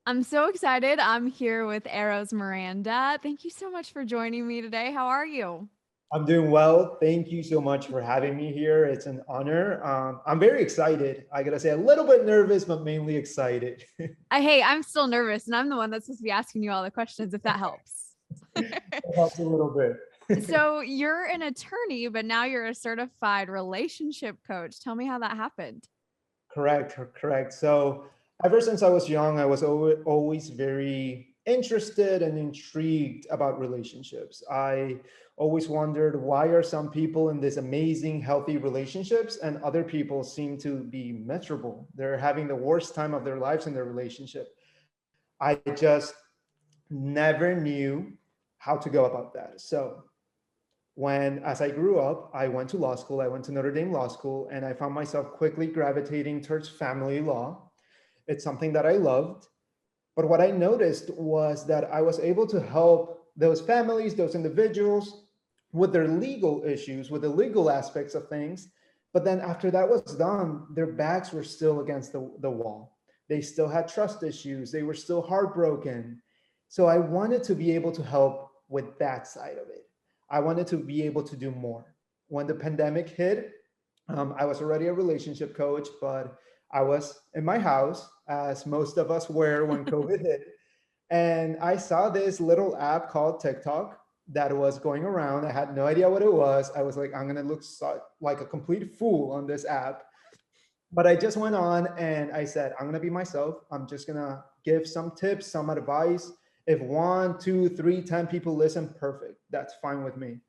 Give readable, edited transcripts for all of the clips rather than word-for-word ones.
I'm so excited. I'm here with Eros Miranda. Thank you so much for joining me today. How are you? I'm doing well. Thank you so much for having me here. It's an honor. I'm very excited. I gotta say, a little bit nervous, but mainly excited. Hey, I'm still nervous, and I'm the one that's supposed to be asking you all the questions, if that helps. It helps a little bit. So, you're an attorney, but now you're a certified relationship coach. Tell me how that happened. Correct. So, ever since I was young, I was always very interested and intrigued about relationships. I always wondered, why are some people in this amazing, healthy relationships and other people seem to be miserable? They're having the worst time of their lives in their relationship. I just never knew how to go about that. So, as I grew up, I went to law school. I went to Notre Dame Law School, and I found myself quickly gravitating towards family law. It's something that I loved. But what I noticed was that I was able to help those families, those individuals with their legal issues, with the legal aspects of things. But then after that was done, their backs were still against the wall. They still had trust issues. They were still heartbroken. So I wanted to be able to help with that side of it. I wanted to be able to do more. When the pandemic hit, I was already a relationship coach, but I was in my house, as most of us were when COVID hit. And I saw this little app called TikTok that was going around. I had no idea what it was. I was like, I'm going to look like a complete fool on this app. But I just went on and I said, I'm going to be myself. I'm just going to give some tips, some advice. If one, two, three, 10 people listen, perfect. That's fine with me.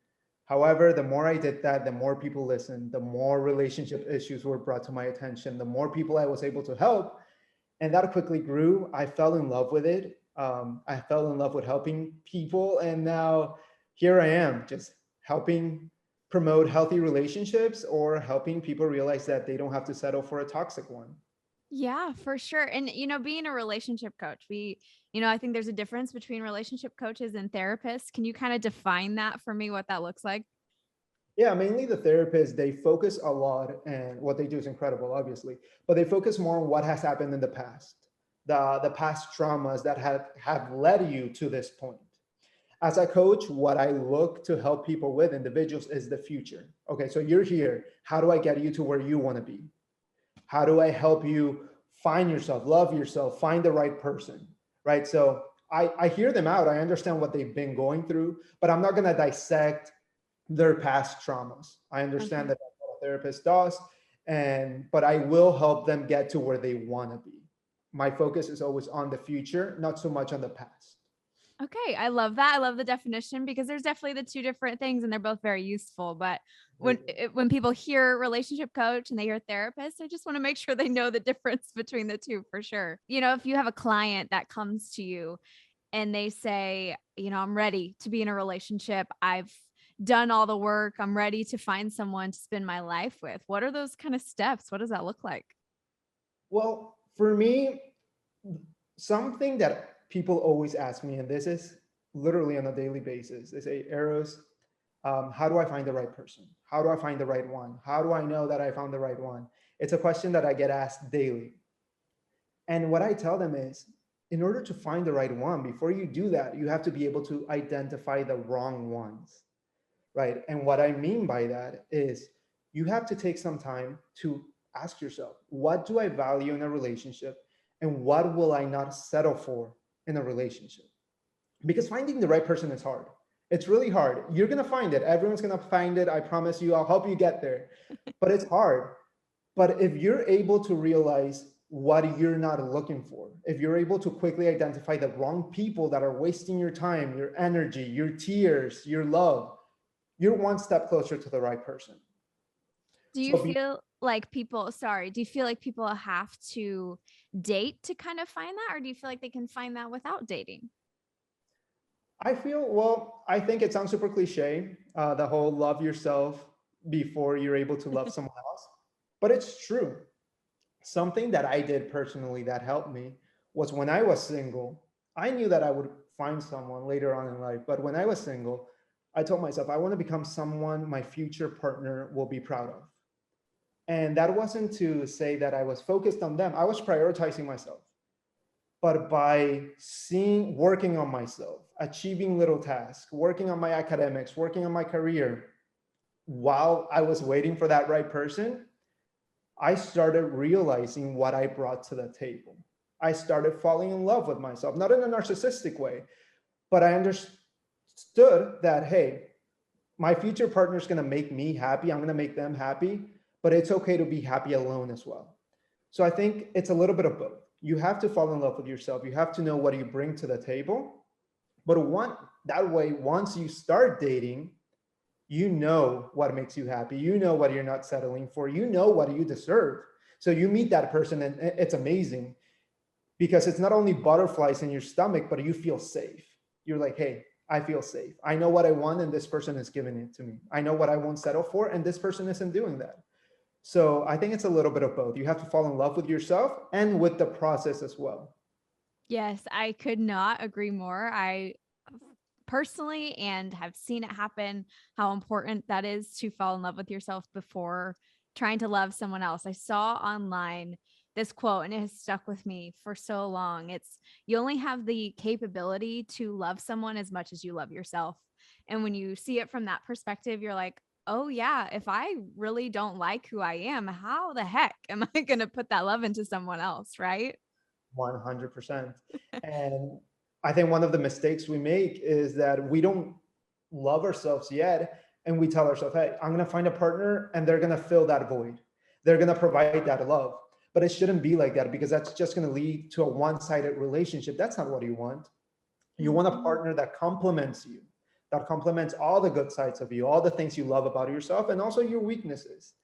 However, the more I did that, the more people listened, the more relationship issues were brought to my attention, the more people I was able to help. And that quickly grew. I fell in love with it. I fell in love with helping people. And now here I am, just helping promote healthy relationships or helping people realize that they don't have to settle for a toxic one. Yeah, for sure. And, being a relationship coach, I think there's a difference between relationship coaches and therapists. Can you kind of define that for me, what that looks like? Yeah, mainly the therapists, they focus a lot, and what they do is incredible, obviously, but they focus more on what has happened in the past, the past traumas that have led you to this point. As a coach, what I look to help people with, individuals, is the future. Okay, so you're here. How do I get you to where you want to be? How do I help you find yourself, love yourself, find the right person? Right. So I hear them out. I understand what they've been going through, but I'm not going to dissect their past traumas. I understand Okay. that that's what a therapist does, but I will help them get to where they want to be. My focus is always on the future, not so much on the past. Okay, I love that. I love the definition because there's definitely the two different things and they're both very useful. But when people hear relationship coach and they hear therapist, I just want to make sure they know the difference between the two for sure. If you have a client that comes to you and they say, I'm ready to be in a relationship. I've done all the work. I'm ready to find someone to spend my life with. What are those kind of steps? What does that look like? Well, for me, something that people always ask me, and this is literally on a daily basis, they say, Eros, how do I find the right person? How do I find the right one? How do I know that I found the right one? It's a question that I get asked daily. And what I tell them is, in order to find the right one, before you do that, you have to be able to identify the wrong ones, right? And what I mean by that is you have to take some time to ask yourself, what do I value in a relationship? And what will I not settle for in a relationship? Because finding the right person is hard. It's really hard. You're going to find it. Everyone's going to find it. I promise you, I'll help you get there. But it's hard. But if you're able to realize what you're not looking for, if you're able to quickly identify the wrong people that are wasting your time, your energy, your tears, your love, you're one step closer to the right person. Do you So feel like do you feel like people have to date to kind of find that? Or do you feel like they can find that without dating? I think it sounds super cliche, the whole love yourself before you're able to love someone else. But it's true. Something that I did personally that helped me was when I was single, I knew that I would find someone later on in life. But when I was single, I told myself, I want to become someone my future partner will be proud of. And that wasn't to say that I was focused on them, I was prioritizing myself. but by working on myself, achieving little tasks, working on my academics, working on my career, while I was waiting for that right person, I started realizing what I brought to the table. I started falling in love with myself, not in a narcissistic way, but I understood that, hey, my future partner is going to make me happy. I'm going to make them happy, but it's okay to be happy alone as well. So I think it's a little bit of both. You have to fall in love with yourself. You have to know what you bring to the table. But that way, once you start dating, you know what makes you happy. You know what you're not settling for. You know what you deserve. So you meet that person and it's amazing because it's not only butterflies in your stomach, but you feel safe. You're like, hey, I feel safe. I know what I want and this person is giving it to me. I know what I won't settle for and this person isn't doing that. So I think it's a little bit of both. You have to fall in love with yourself and with the process as well. Yes, I could not agree more. I personally and have seen it happen, how important that is to fall in love with yourself before trying to love someone else. I saw online this quote and it has stuck with me for so long. It's you only have the capability to love someone as much as you love yourself. And when you see it from that perspective, you're like, oh, yeah, if I really don't like who I am, how the heck am I going to put that love into someone else? Right. 100%. And I think one of the mistakes we make is that we don't love ourselves yet. And we tell ourselves, hey, I'm going to find a partner and they're going to fill that void. They're going to provide that love. But it shouldn't be like that because that's just going to lead to a one sided relationship. That's not what you want. You want a Mhm. partner that complements you, that complements all the good sides of you, all the things you love about yourself, and also your weaknesses.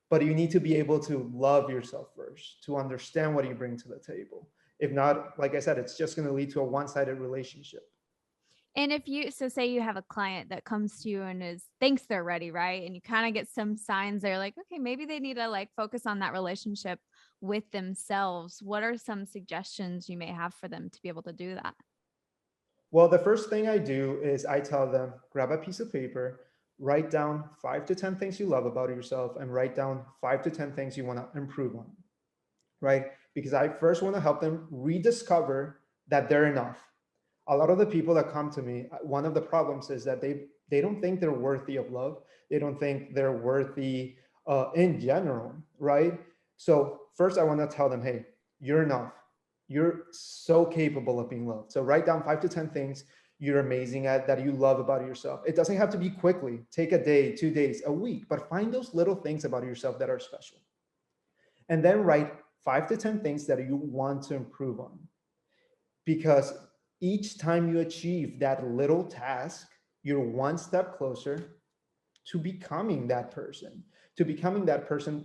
But you need to be able to love yourself first, to understand what you bring to the table. If not, like I said, it's just going to lead to a one sided relationship. And if you so say you have a client that comes to you and is thinks they're ready, right? And you kind of get some signs they're like, okay, maybe they need to like focus on that relationship with themselves. What are some suggestions you may have for them to be able to do that? Well, the first thing I do is I tell them grab a piece of paper, write down 5 to 10 things you love about yourself, and write down 5 to 10 things you want to improve on, right? Because I first want to help them rediscover that they're enough. A lot of the people that come to me, one of the problems is that they don't think they're worthy of love. They don't think they're worthy in general, right? So first, I want to tell them, hey, you're enough. You're so capable of being loved. So write down 5 to 10 things you're amazing at that you love about yourself. It doesn't have to be quickly. Take a day, 2 days, a week, but find those little things about yourself that are special. And then write 5 to 10 things that you want to improve on because each time you achieve that little task, you're one step closer to becoming that person,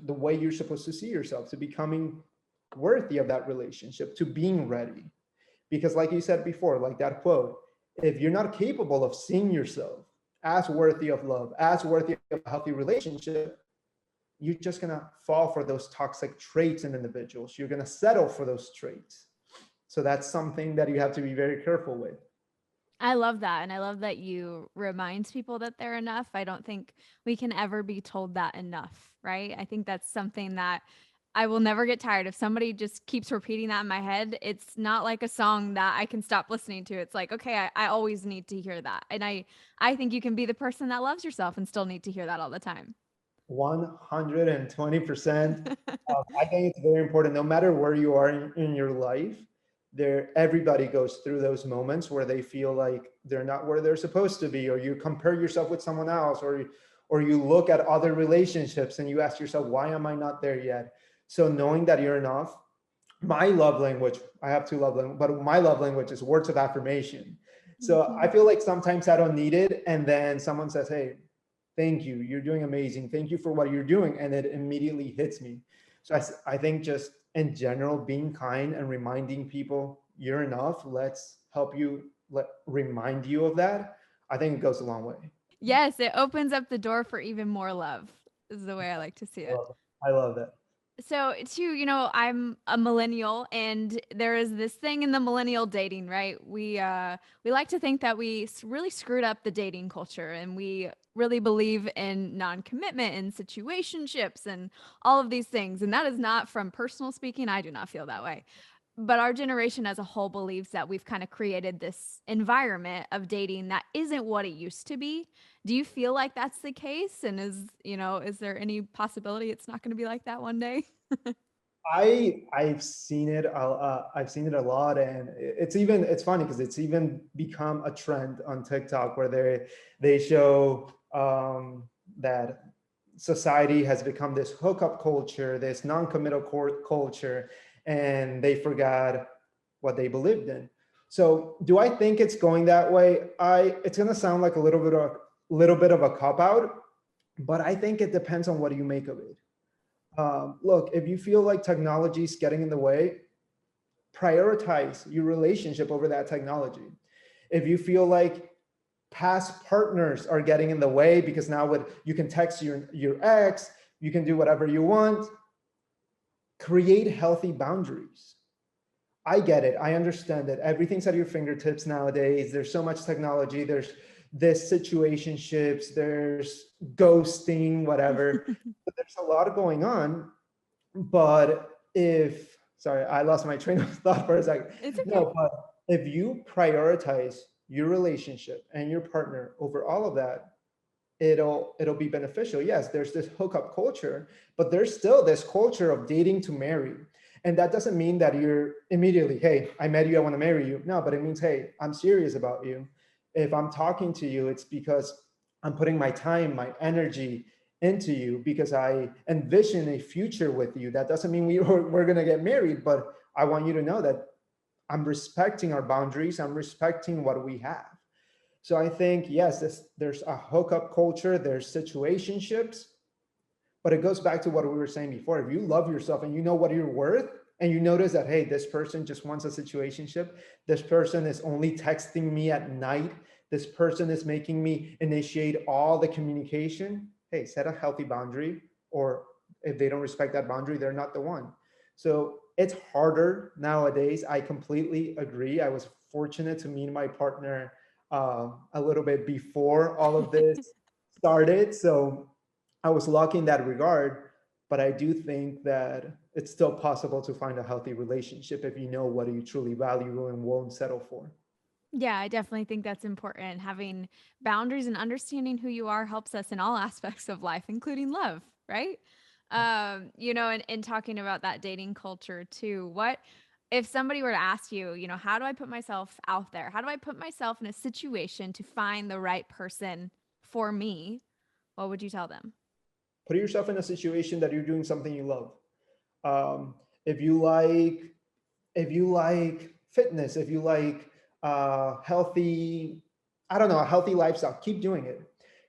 the way you're supposed to see yourself, to becoming worthy of that relationship, to being ready. Because, like you said before, like that quote, if you're not capable of seeing yourself as worthy of love, as worthy of a healthy relationship, you're just going to fall for those toxic traits in individuals. You're going to settle for those traits. So that's something that you have to be very careful with. I love that. And I love that you remind people that they're enough. I don't think we can ever be told that enough, right? I think that's something that I will never get tired. If somebody just keeps repeating that in my head, it's not like a song that I can stop listening to. It's like, okay, I always need to hear that. And I think you can be the person that loves yourself and still need to hear that all the time. 120%. I think it's very important, no matter where you are in your life, everybody goes through those moments where they feel like they're not where they're supposed to be, or you compare yourself with someone else, or you look at other relationships and you ask yourself, why am I not there yet? So knowing that you're enough, my love language, I have two love language, but my love language is words of affirmation. So I Mhm. feel like sometimes I don't need it. And then someone says, hey, thank you. You're doing amazing. Thank you for what you're doing. And it immediately hits me. So I think just in general, being kind and reminding people you're enough, let's help you, remind you of that. I think it goes a long way. Yes, it opens up the door for even more love, is the way I like to see I it. love it. I love that. So too, I'm a millennial and there is this thing in the millennial dating, right? We like to think that really screwed up the dating culture and we really believe in non-commitment and situationships and all of these things. And that is not from personal speaking. I do not feel that way. but our generation as a whole believes that we've kind of created this environment of dating that isn't what it used to be. Do you feel like that's the case? And is there any possibility it's not going to be like that one day? I've seen it. I've seen it a lot, and it's funny because it's even become a trend on TikTok where they show that society has become this hookup culture, this non-committal culture, and they forgot what they believed in. So, do I think it's going that way? It's going to sound like a little bit of a cop out, but I think it depends on what you make of it. Look, if you feel like technology is getting in the way, prioritize your relationship over that technology. If you feel like past partners are getting in the way because now you can text your ex, you can do whatever you want, create healthy boundaries. I get it. I understand that everything's at your fingertips nowadays. There's so much technology. There's this situationships, there's ghosting, whatever. But there's a lot going on. But sorry, I lost my train of thought for a second. It's okay. No, but if you prioritize your relationship and your partner over all of that, it'll be beneficial. Yes, there's this hookup culture, but there's still this culture of dating to marry. And that doesn't mean that you're immediately, hey, I met you, I want to marry you. No, but it means, hey, I'm serious about you. If I'm talking to you, it's because I'm putting my time, my energy into you because I envision a future with you. That doesn't mean we're going to get married, but I want you to know that I'm respecting our boundaries. I'm respecting what we have. So I think, yes, there's a hookup culture, there's situationships, but it goes back to what we were saying before. If you love yourself and you know what you're worth, and you notice that, hey, this person just wants a situationship, this person is only texting me at night, this person is making me initiate all the communication, hey, set a healthy boundary, or if they don't respect that boundary, they're not the one. So it's harder nowadays. I completely agree. I was fortunate to meet my partner a little bit before all of this started. So I was lucky in that regard, but I do think that it's still possible to find a healthy relationship if you know what you truly value and won't settle for. Yeah, I definitely think that's important. Having boundaries and understanding who you are helps us in all aspects of life, including love, right? And talking about that dating culture too, what if somebody were to ask you, how do I put myself out there? How do I put myself in a situation to find the right person for me? What would you tell them? Put yourself in a situation that you're doing something you love. Um, if you like, if you like fitness, if you like healthy, I don't know, a healthy lifestyle, keep doing it.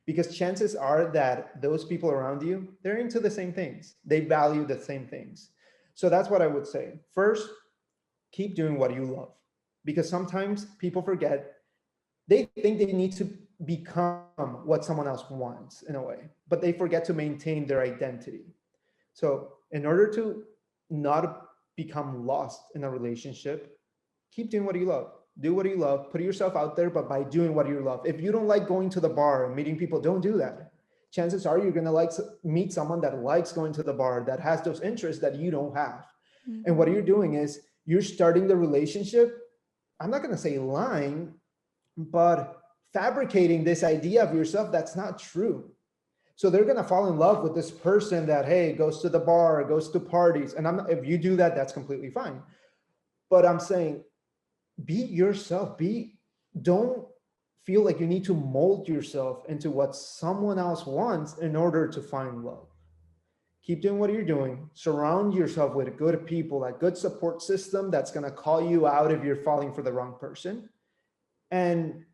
Because chances are that those people around you, they're into the same things. They value the same things. So that's what I would say. First, keep doing what you love. Because sometimes people forget, they think they need to become what someone else wants in a way, but they forget to maintain their identity. So, in order to not become lost in a relationship, keep doing what you love. Do what you love, put yourself out there, but by doing what you love. If you don't like going to the bar and meeting people, don't do that. Chances are you're going to meet someone that likes going to the bar, that has those interests that you don't have. And what Mhm. you're doing is you're starting the relationship. I'm not going to say lying, but fabricating this idea of yourself that's not true. So they're going to fall in love with this person that, hey, goes to the bar, goes to parties. And if you do that, that's completely fine. But I'm saying, be yourself. Don't feel like you need to mold yourself into what someone else wants in order to find love. Keep doing what you're doing. Surround yourself with good people, a good support system that's going to call you out if you're falling for the wrong person. And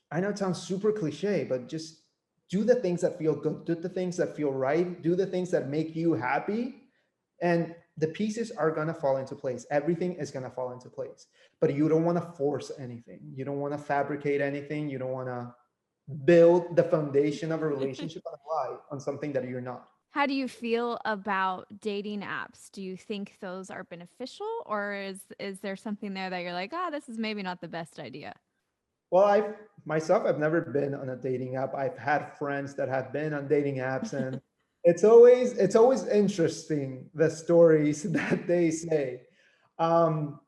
I know it sounds super cliche, but just do the things that feel good, do the things that feel right, do the things that make you happy, and the pieces are going to fall into place. Everything is going to fall into place. But you don't want to force anything. You don't want to fabricate anything. You don't want to build the foundation of a relationship on a lie, on something that you're not. How do you feel about dating apps? Do you think those are beneficial, or is there something there that you're like, this is maybe not the best idea? Well, I've never been on a dating app. I've had friends that have been on dating apps, and it's always interesting the stories that they say. Um,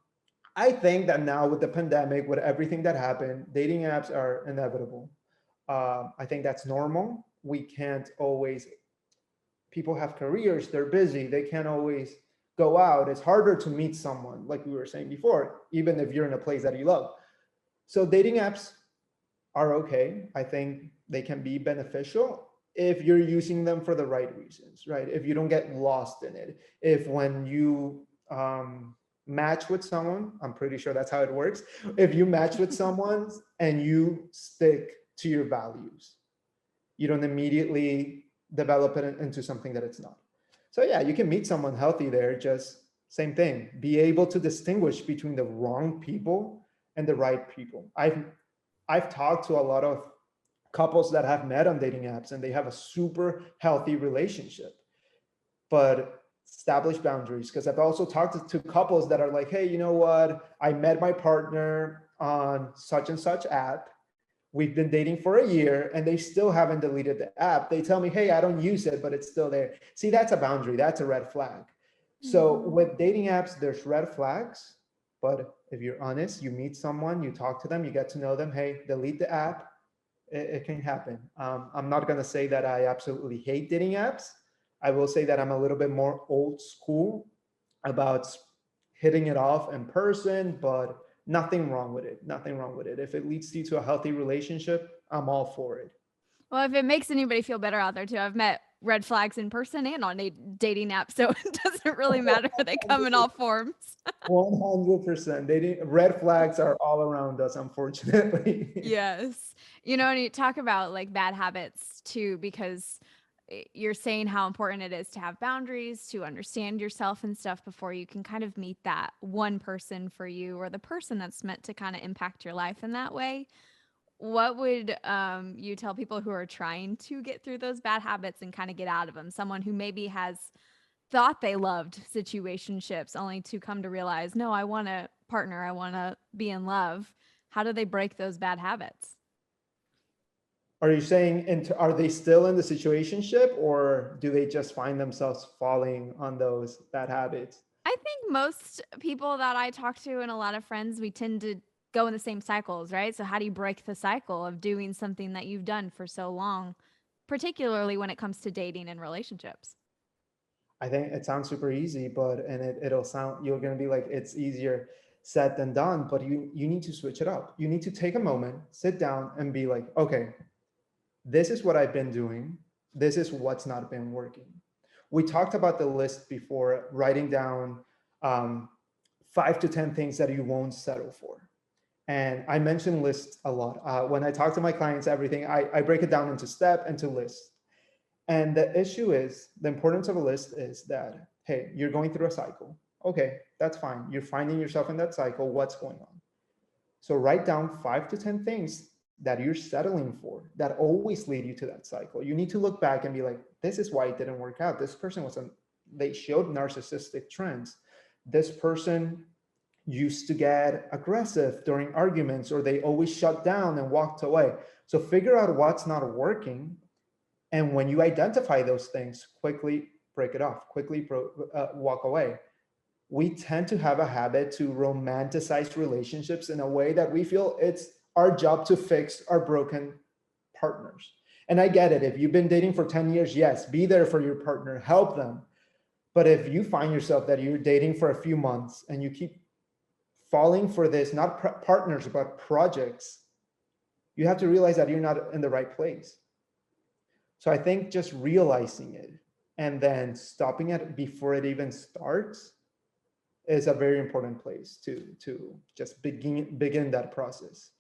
I think that now with the pandemic, with everything that happened, dating apps are inevitable. I think that's normal. We can't always, people have careers, they're busy, they can't always go out. It's harder to meet someone, like we were saying before, even if you're in a place that you love. So dating apps are okay. I think they can be beneficial if you're using them for the right reasons, right? If you don't get lost in it. If when you match with someone, I'm pretty sure that's how it works. If you match with someone and you stick to your values, you don't immediately develop it into something that it's not. So yeah, you can meet someone healthy there, just same thing. Be able to distinguish between the wrong people and the right people. I've talked to a lot of couples that have met on dating apps and they have a super healthy relationship, but establish boundaries. Because I've also talked to couples that are like, hey, you know what? I met my partner on such and such app. We've been dating for a year and they still haven't deleted the app. They tell me, hey, I don't use it, but it's still there. See, that's a boundary. That's a red flag. So Mhm. with dating apps, there's red flags. But if you're honest, you meet someone, you talk to them, you get to know them, hey, delete the app. It can happen. I'm not going to say that I absolutely hate dating apps. I will say that I'm a little bit more old school about hitting it off in person, but nothing wrong with it. Nothing wrong with it. If it leads you to a healthy relationship, I'm all for it. Well, if it makes anybody feel better out there too, I've met red flags in person and on a dating app, so it doesn't really matter. They come in all forms. 100%. Dating red flags are all around us, unfortunately. Yes. You know, and you talk about like bad habits too, because you're saying how important it is to have boundaries, to understand yourself and stuff before you can kind of meet that one person for you or the person that's meant to kind of impact your life in that way. What would you tell people who are trying to get through those bad habits and kind of get out of them? Someone who maybe has thought they loved situationships only to come to realize, no, I want a partner, I want to be in love. How do they break those bad habits? Are you saying, are they still in the situationship or do they just find themselves falling on those bad habits? I think most people that I talk to and a lot of friends, we tend to go in the same cycles, right? So, how do you break the cycle of doing something that you've done for so long, particularly when it comes to dating and relationships? I think it sounds super easy, but it'll sound, you're gonna be like it's easier said than done. But you need to switch it up. You need to take a moment, sit down, and be like, okay, this is what I've been doing. This is what's not been working. We talked about the list before, writing down 5 to 10 things that you won't settle for. And I mention lists a lot. When I talk to my clients, everything, I break it down into step and to list. And the issue is the importance of a list is that, hey, you're going through a cycle. Okay, that's fine. You're finding yourself in that cycle. What's going on? So write down 5 to 10 things that you're settling for that always lead you to that cycle. You need to look back and be like, this is why it didn't work out. This person they showed narcissistic trends. This person used to get aggressive during arguments, or they always shut down and walked away. So figure out what's not working. And when you identify those things, quickly break it off, quickly walk away. We tend to have a habit to romanticize relationships in a way that we feel it's our job to fix our broken partners. And I get it. If you've been dating for 10 years, yes, be there for your partner, help them. But if you find yourself that you're dating for a few months and you keep falling for this, not partners, but projects, you have to realize that you're not in the right place. So I think just realizing it and then stopping it before it even starts is a very important place to just begin that process.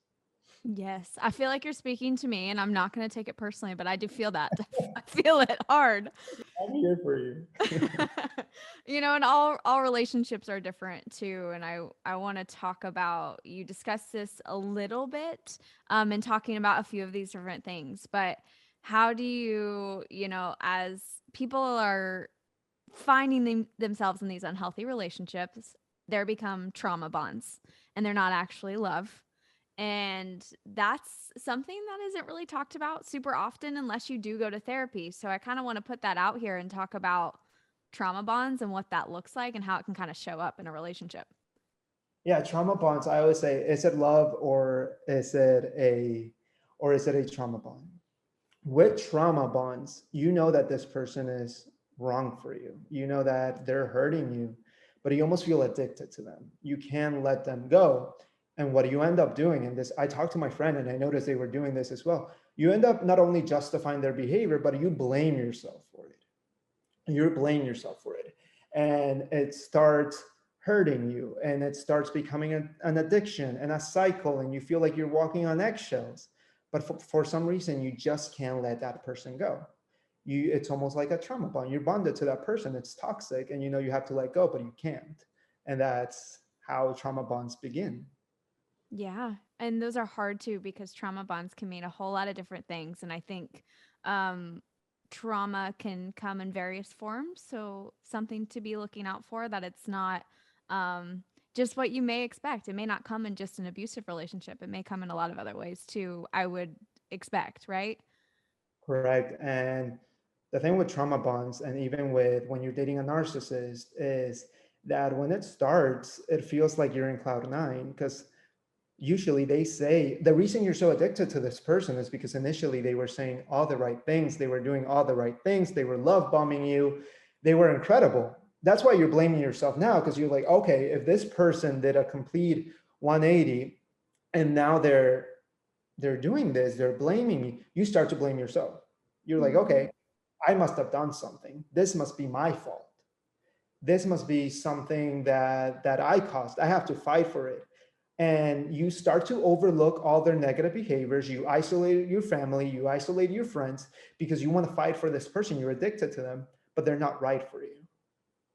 Yes, I feel like you're speaking to me, and I'm not going to take it personally, but I do feel that. I feel it hard. I'm here for you. You know, and all relationships are different too, and I want to talk about, you discussed this a little bit in talking about a few of these different things, but how do you, you know, as people are finding themselves in these unhealthy relationships, there become trauma bonds and they're not actually love. And that's something that isn't really talked about super often unless you do go to therapy. So I kind of want to put that out here and talk about trauma bonds and what that looks like and how it can kind of show up in a relationship. Yeah, trauma bonds. I always say, is it love or is it a trauma bond? With trauma bonds, you know that this person is wrong for you. You know that they're hurting you, but you almost feel addicted to them. You can't let them go. And what you end up doing in this, I talked to my friend and I noticed they were doing this as well. You end up not only justifying their behavior, but you blame yourself for it. You blame yourself for it. And it starts hurting you and it starts becoming an addiction and a cycle. And you feel like you're walking on eggshells. But for some reason, you just can't let that person go. It's almost like a trauma bond. You're bonded to that person. It's toxic and you know you have to let go, but you can't. And that's how trauma bonds begin. Yeah. And those are hard too because trauma bonds can mean a whole lot of different things. And I think um, trauma can come in various forms. So, something to be looking out for that it's not um, just what you may expect. It may not come in just an abusive relationship, it may come in a lot of other ways too, I would expect, right? Correct. And the thing with trauma bonds, and even with when you're dating a narcissist, is that when it starts, it feels like you're in cloud nine because usually they say the reason you're so addicted to this person is because initially they were saying all the right things, they were doing all the right things, they were love bombing you, they were incredible. That's why you're blaming yourself now because you're like, okay, if this person did a complete 180 and now they're doing this, they're blaming me, you start to blame yourself. You're like, Mm-hmm. okay, I must have done something. This must be my fault. This must be something that I caused. I have to fight for it. And you start to overlook all their negative behaviors. You isolate your family, you isolate your friends because you want to fight for this person. You're addicted to them, but they're not right for you.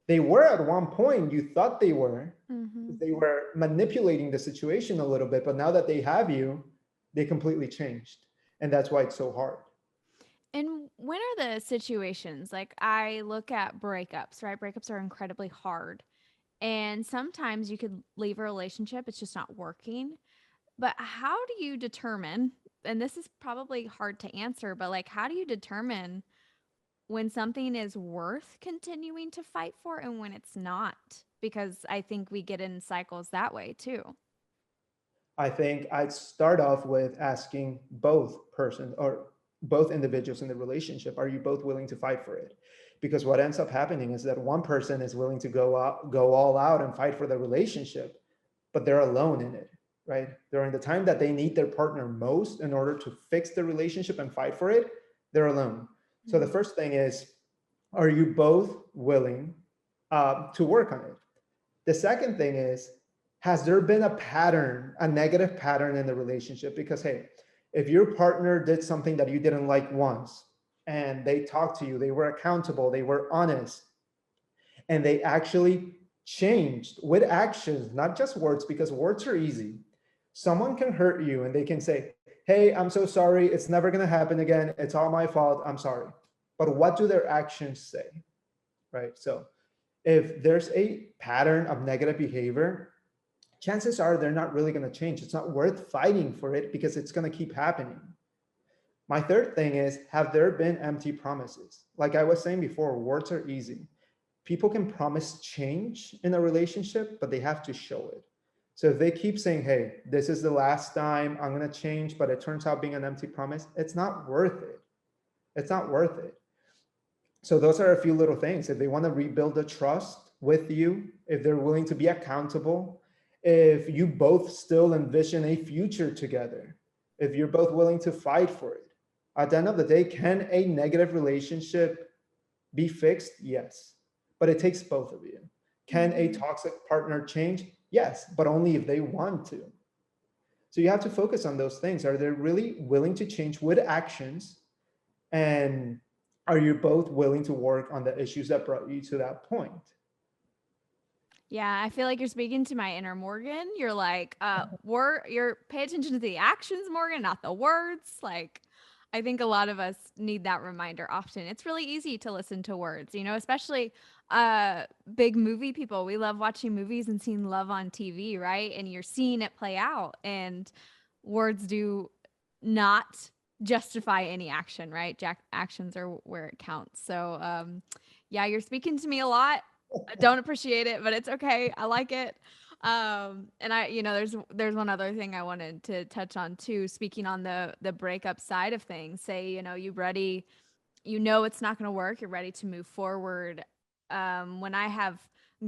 They were at one point, you thought they were. Mm-hmm. They were manipulating the situation a little bit, but now that they have you, they completely changed. And that's why it's so hard. And when are the situations like I look at breakups, right? Breakups are incredibly hard. And sometimes you could leave a relationship, it's just not working. But how do you determine, and this is probably hard to answer, but like, how do you determine when something is worth continuing to fight for and when it's not? Because I think we get in cycles that way too. I think I'd start off with asking both persons or both individuals in the relationship, are you both willing to fight for it? Because what ends up happening is that one person is willing to go all out and fight for the relationship, but they're alone in it, right? During the time that they need their partner most in order to fix the relationship and fight for it, they're alone. So the Mm. first thing is, are you both willing to work on it? The second thing is, has there been a pattern, a negative pattern in the relationship? Because, hey, if your partner did something that you didn't like once and they talked to you, they were accountable, they were honest, and they actually changed with actions, not just words, because words are easy. Someone can hurt you and they can say, hey, I'm so sorry. It's never going to happen again. It's all my fault. I'm sorry. But what do their actions say? Right. So if there's a pattern of negative behavior, chances are they're not really going to change. It's not worth fighting for it because it's going to keep happening. My third thing is, have there been empty promises? Like I was saying before, words are easy. People can promise change in a relationship, but they have to show it. So if they keep saying, hey, this is the last time I'm going to change, but it turns out being an empty promise, it's not worth it. It's not worth it. So those are a few little things. If they want to rebuild the trust with you, if they're willing to be accountable, if you both still envision a future together, if you're both willing to fight for it. At the end of the day, can a negative relationship be fixed? Yes. But it takes both of you. Can a Mhm. toxic partner change? Yes, but only if they want to. So you have to focus on those things. Are they really willing to change with actions? And are you both willing to work on the issues that brought you to that point? Yeah, I feel like you're speaking to my inner Morgan. You're like, you're pay attention to the actions, Morgan, not the words. Like, I think a lot of us need that reminder often. It's really easy to listen to words, especially big movie people. We love watching movies and seeing love on TV, right? And you're seeing it play out, and words do not justify any action, right? Actions are where it counts. So, yeah, you're speaking to me a lot. I don't appreciate it, but it's okay. I like it. And there's one other thing I wanted to touch on too, speaking on the breakup side of things. Say, you ready, it's not going to work, you're ready to move forward. When I have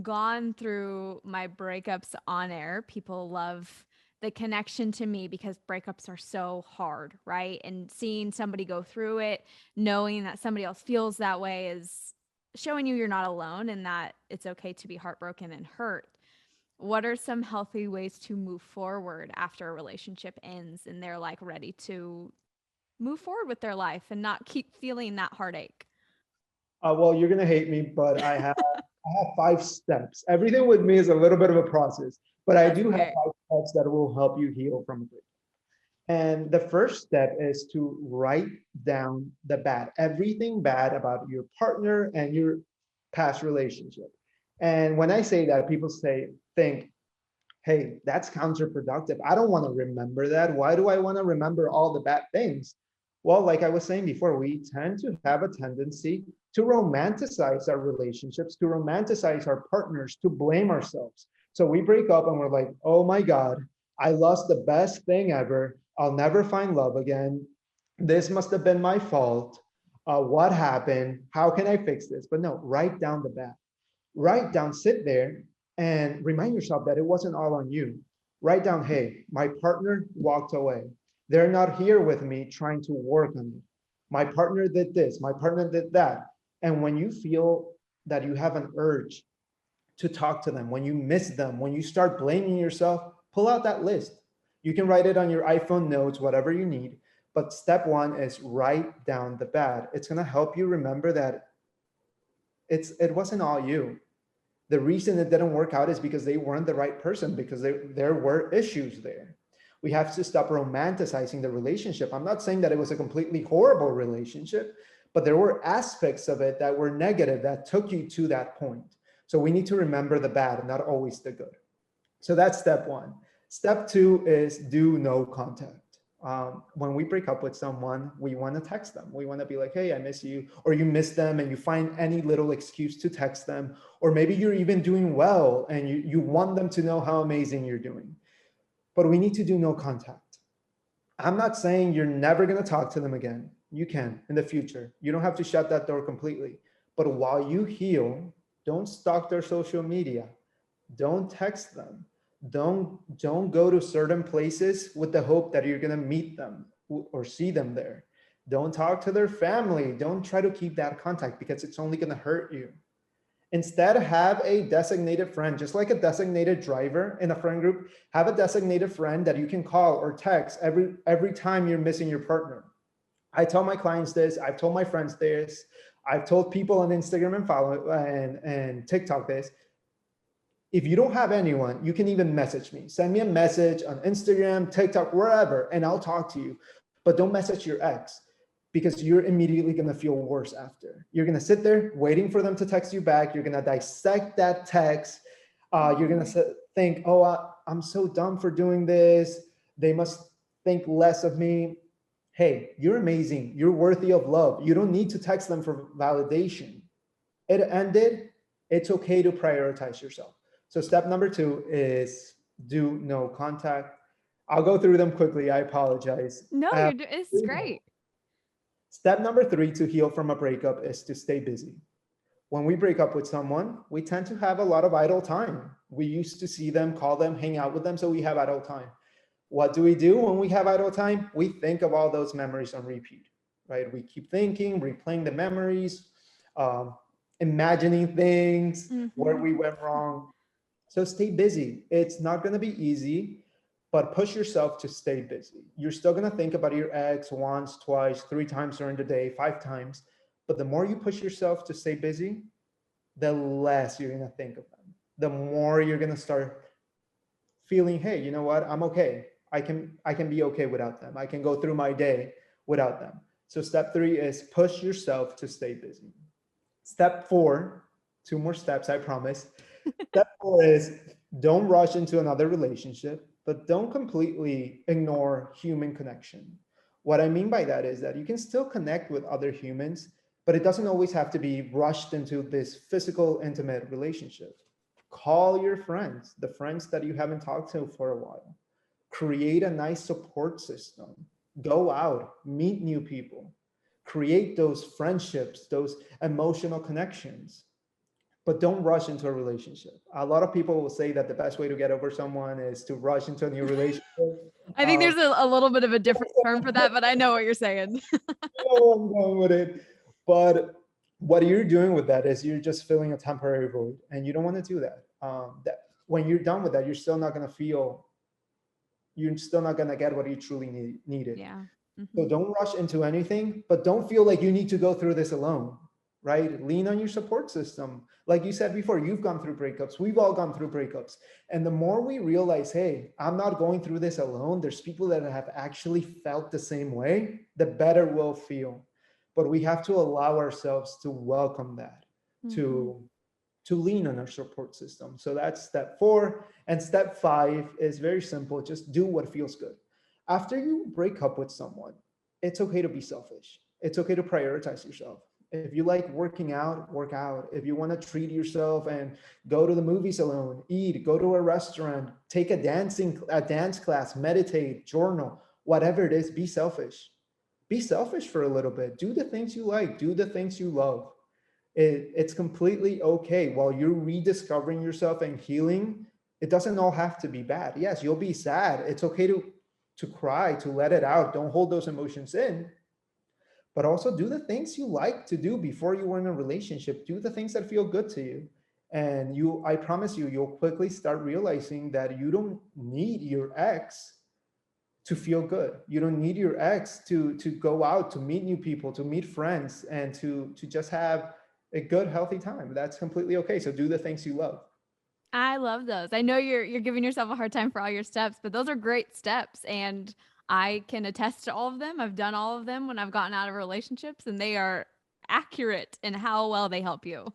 gone through my breakups on air, people love the connection to me because breakups are so hard, right? And seeing somebody go through it, knowing that somebody else feels that way is showing you're not alone and that it's okay to be heartbroken and hurt. What are some healthy ways to move forward after a relationship ends and they're like ready to move forward with their life and not keep feeling that heartache? Well, you're gonna hate me, but I have 5 steps. Everything with me is a little bit of a process, but I That's do have okay. 5 steps that will help you heal from it. And the first step is to write down the bad, everything bad about your partner and your past relationship. And when I say that, people think, hey, that's counterproductive. I don't want to remember that. Why do I want to remember all the bad things? Well, like I was saying before, we tend to have a tendency to romanticize our relationships, to romanticize our partners, to blame ourselves. So we break up and we're like, oh my God, I lost the best thing ever. I'll never find love again. This must have been my fault. What happened? How can I fix this? But no, write down the bad. Write down, sit there and remind yourself that it wasn't all on you. Write down, hey, my partner walked away. They're not here with me trying to work on it. My partner did this, my partner did that. And when you feel that you have an urge to talk to them, when you miss them, when you start blaming yourself, pull out that list. You can write it on your iPhone notes, whatever you need. But step one is write down the bad. It's going to help you remember that it wasn't all you. The reason it didn't work out is because they weren't the right person, because there were issues there. We have to stop romanticizing the relationship. I'm not saying that it was a completely horrible relationship, but there were aspects of it that were negative that took you to that point. So we need to remember the bad, not always the good. So that's step one. Step two is do no contact. When we break up with someone, we want to text them. We want to be like, hey, I miss you. Or you miss them and you find any little excuse to text them. Or maybe you're even doing well and you want them to know how amazing you're doing. But we need to do no contact. I'm not saying you're never going to talk to them again. You can in the future. You don't have to shut that door completely. But while you heal, don't stalk their social media. Don't text them. Don't go to certain places with the hope that you're going to meet them or see them there. Don't talk to their family. Don't try to keep that contact because it's only going to hurt you. Instead, have a designated friend, just like a designated driver in a friend group. Have a designated friend that you can call or text every time you're missing your partner. I tell my clients this. I've told my friends this. I've told people on Instagram and follow and TikTok this. If you don't have anyone, you can even message me. Send me a message on Instagram, TikTok, wherever, and I'll talk to you. But don't message your ex because you're immediately going to feel worse after. You're going to sit there waiting for them to text you back. You're going to dissect that text. You're going to think, oh, I'm so dumb for doing this. They must think less of me. Hey, you're amazing. You're worthy of love. You don't need to text them for validation. It ended. It's okay to prioritize yourself. So step number two is do no contact. I'll go through them quickly. I apologize. No, it's great. Step number three to heal from a breakup is to stay busy. When we break up with someone, we tend to have a lot of idle time. We used to see them, call them, hang out with them, so we have idle time. What do we do when we have idle time? We think of all those memories on repeat, right? We keep thinking, replaying the memories, imagining things where we went wrong. So stay busy. It's not going to be easy, but push yourself to stay busy. You're still going to think about your ex once, twice, 3 times during the day, 5 times. But the more you push yourself to stay busy, the less you're going to think of them. The more you're going to start feeling, hey, you know what? I'm okay. I can be okay without them. I can go through my day without them. So step three is push yourself to stay busy. Step four, 2 more steps, I promise. Step four is don't rush into another relationship, but don't completely ignore human connection. What I mean by that is that you can still connect with other humans, but it doesn't always have to be rushed into this physical, intimate relationship. Call your friends, the friends that you haven't talked to for a while. Create a nice support system. Go out, meet new people, create those friendships, those emotional connections, but don't rush into a relationship. A lot of people will say that the best way to get over someone is to rush into a new relationship. I think Um, there's a little bit of a different term for that, but I know what you're saying. you know where I'm going with it. But what you're doing with that is you're just filling a temporary void, and you don't want to do that. That when you're done with that, you're still not going to get what you truly needed. Yeah. So Hmm. don't rush into anything, but don't feel like you need to go through this alone, right? Lean on your support system. Like you said before, you've gone through breakups. We've all gone through breakups. And the more we realize, hey, I'm not going through this alone, there's people that have actually felt the same way, the better we'll feel. But we have to allow ourselves to welcome that, Hmm. to lean on our support system. So that's step 4. And step 5 is very simple. Just do what feels good. After you break up with someone, it's okay to be selfish. It's okay to prioritize yourself. If you like working out, work out. If you want to treat yourself and go to the movies alone, eat, go to a restaurant, take a dance class, meditate, journal, whatever it is, be selfish. Be selfish for a little bit. Do the things you like, do the things you love. It's completely okay while you're rediscovering yourself and healing. It doesn't all have to be bad. Yes, you'll be sad. It's okay to cry, to let it out. Don't hold those emotions in, but also do the things you like to do before you were in a relationship. Do the things that feel good to you. And I promise you, you'll quickly start realizing that you don't need your ex to feel good. You don't need your ex to go out, to meet new people, to meet friends, and to just have a good, healthy time. That's completely okay. So do the things you love. I love those. I know you're giving yourself a hard time for all your steps, but those are great steps, and I can attest to all of them. I've done all of them when I've gotten out of relationships, and they are accurate in how well they help you.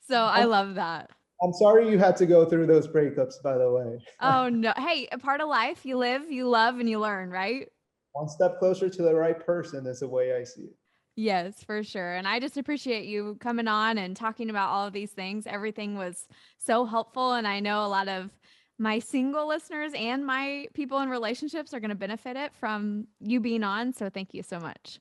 So I I'm, love that. I'm sorry you had to go through those breakups, by the way. Oh no. Hey, a part of life, you live, you love, and you learn, right? One step closer to the right person is the way I see it. Yes, for sure. And I just appreciate you coming on and talking about all of these things. Everything was so helpful. And I know a lot of my single listeners and my people in relationships are going to benefit it from you being on. So thank you so much.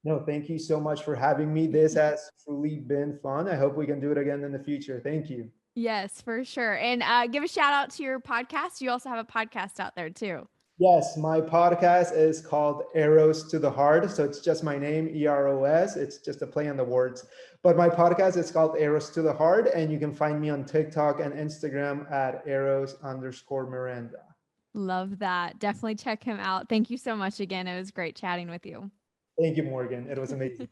No, thank you so much for having me. This has truly been fun. I hope we can do it again in the future. Thank you. Yes, for sure. And give a shout out to your podcast. You also have a podcast out there too. Yes, my podcast is called Eros to the Heart. So it's just my name, Eros. It's just a play on the words. But my podcast is called Eros to the Heart. And you can find me on TikTok and Instagram at Eros_Miranda. Love that. Definitely check him out. Thank you so much again. It was great chatting with you. Thank you, Morgan. It was amazing.